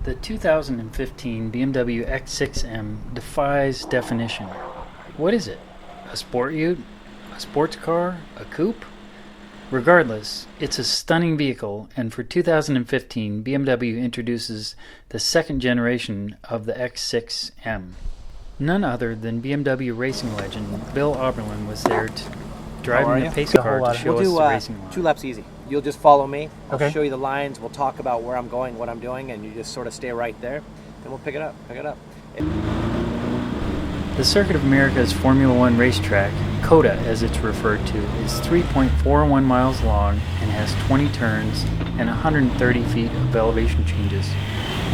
The 2015 BMW X6 M defies definition. What is it? A sport ute? A sports car? A coupe? Regardless, it's a stunning vehicle, and for 2015, BMW introduces the second generation of the X6 M. None other than BMW racing legend Bill Auberlen was there driving the pace car to show us the racing line. 2 laps easy. You'll just follow me. I'll Okay. show you the lines. We'll talk about where I'm going, what I'm doing, and you just sort of stay right there. Then we'll pick it up. The Circuit of America's Formula One racetrack, COTA as it's referred to, is 3.41 miles long and has 20 turns and 130 feet of elevation changes,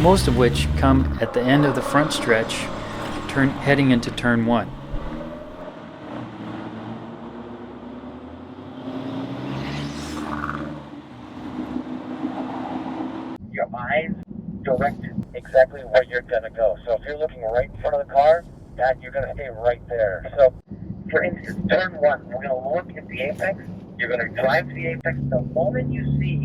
most of which come at the end of the front stretch, heading into Turn 1. Your eyes directed exactly where you're going to go. So if you're looking right in front of the car, that you're going to stay right there. So, for instance, turn 1, we're going to look at the apex. You're going to drive to the apex. The moment you see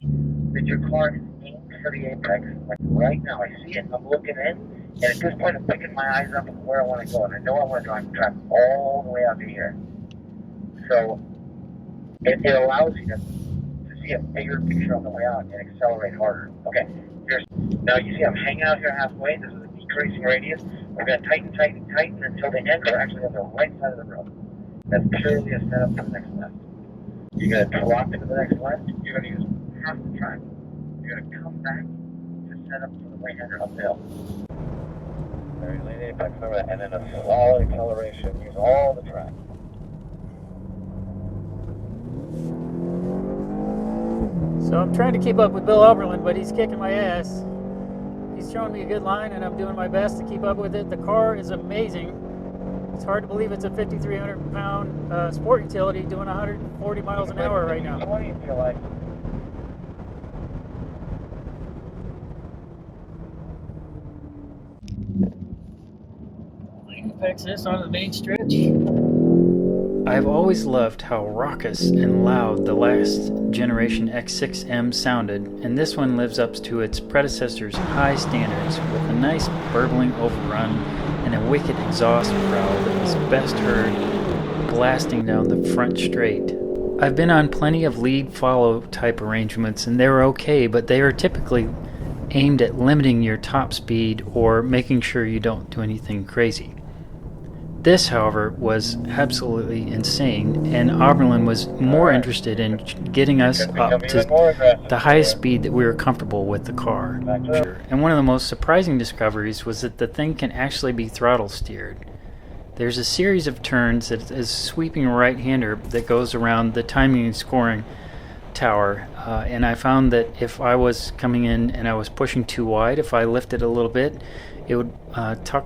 that your car is aimed for the apex, like right now, I see it, I'm looking in, and at this point I'm picking my eyes up on where I want to go, and I know I want to drive all the way out to here. So, it allows you to see a bigger picture on the way out and accelerate harder. Okay, now you see I'm hanging out here halfway. This is a decreasing radius. We're going to tighten until the end. We're actually on the right side of the road. That's purely a setup for the next left. You're going to drop into the next left. You're going to use half the track. You're going to come back to set up for the right-hander uphill. Very late apex, remember that. And then a solid acceleration. Use all the track. So I'm trying to keep up with Bill Auberlen, but he's kicking my ass. He's showing me a good line, and I'm doing my best to keep up with it. The car is amazing. It's hard to believe it's a 5,300 pound sport utility doing 140 miles an hour right now. What do you feel like? Apex this onto the main stretch. I've always loved how raucous and loud the last generation X6M sounded, and this one lives up to its predecessor's high standards with a nice burbling overrun and a wicked exhaust growl that was best heard blasting down the front straight. I've been on plenty of lead-follow type arrangements, and they were okay, but they are typically aimed at limiting your top speed or making sure you don't do anything crazy. This, however, was absolutely insane, and Auberlen was more interested in getting us up to the highest speed that we were comfortable with the car. And one of the most surprising discoveries was that the thing can actually be throttle steered. There's a series of turns that is sweeping right-hander that goes around the timing and scoring tower, and I found that if I was coming in and I was pushing too wide, if I lifted a little bit, it would tuck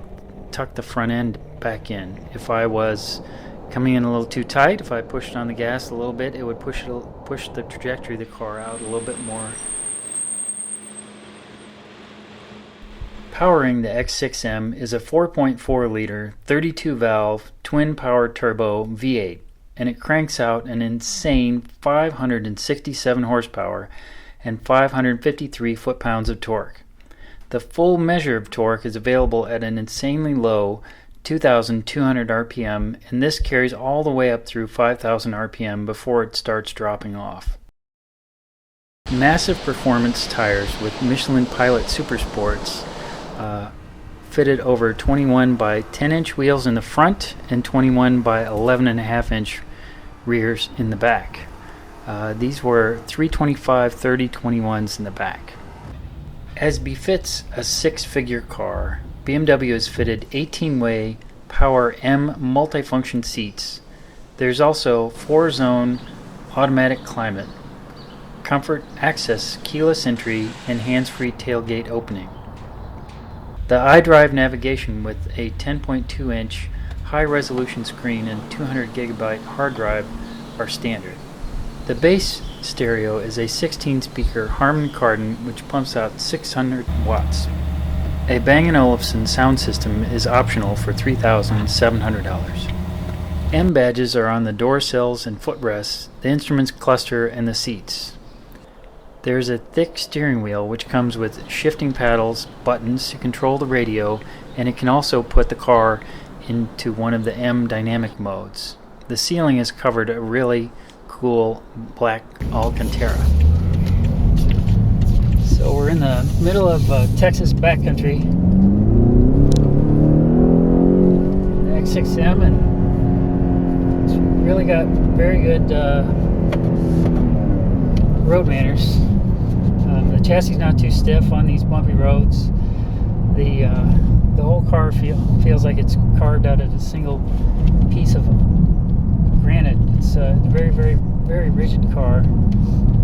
the front end back in. If I was coming in a little too tight, if I pushed on the gas a little bit, it would push the trajectory of the car out a little bit more. Powering the X6M is a 4.4 liter 32 valve twin power turbo V8, and it cranks out an insane 567 horsepower and 553 foot-pounds of torque. The full measure of torque is available at an insanely low 2,200 RPM, and this carries all the way up through 5,000 RPM before it starts dropping off. Massive performance tires with Michelin Pilot Super Sports fitted over 21 by 10-inch wheels in the front and 21 by 11.5-inch rears in the back. These were 325 30/21s in the back. As befits a six-figure car, BMW has fitted 18-way Power M multifunction seats. There's also 4-zone automatic climate, comfort access, keyless entry, and hands-free tailgate opening. The iDrive navigation with a 10.2-inch high-resolution screen and 200GB hard drive are standard. The base stereo is a 16-speaker Harman Kardon which pumps out 600 watts. A Bang & Olufsen sound system is optional for $3,700. M badges are on the door sills and footrests, the instruments cluster, and the seats. There's a thick steering wheel which comes with shifting paddles, buttons to control the radio, and it can also put the car into one of the M dynamic modes. The ceiling is covered a really cool black Alcantara. So we're in the middle of Texas backcountry, the X6 M, and it's really got very good road manners. The chassis is not too stiff on these bumpy roads. The whole car feels like it's carved out of a single piece of granite. It's a very, very, very rigid car.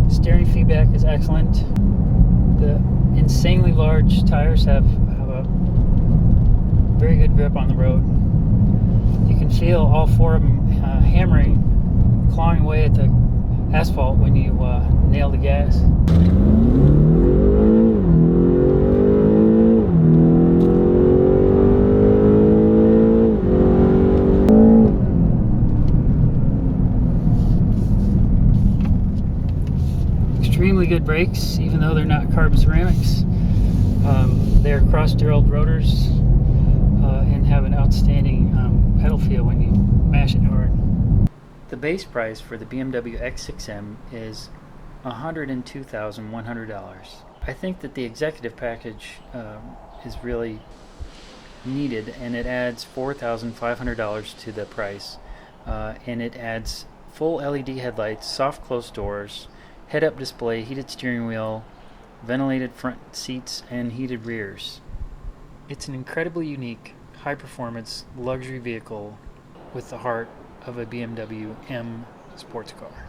Steering feedback is excellent. The insanely large tires have a very good grip on the road. You can feel all four of them hammering, clawing away at the asphalt when you nail the gas. Extremely good brakes, even though they're not carbon ceramics. They're cross-drilled rotors and have an outstanding pedal feel when you mash it hard. The base price for the BMW X6 M is $102,100. I think that the executive package is really needed, and it adds $4,500 to the price, and it adds full LED headlights, soft closed doors, head-up display, heated steering wheel, ventilated front seats, and heated rears. It's an incredibly unique, high-performance luxury vehicle with the heart of a BMW M sports car.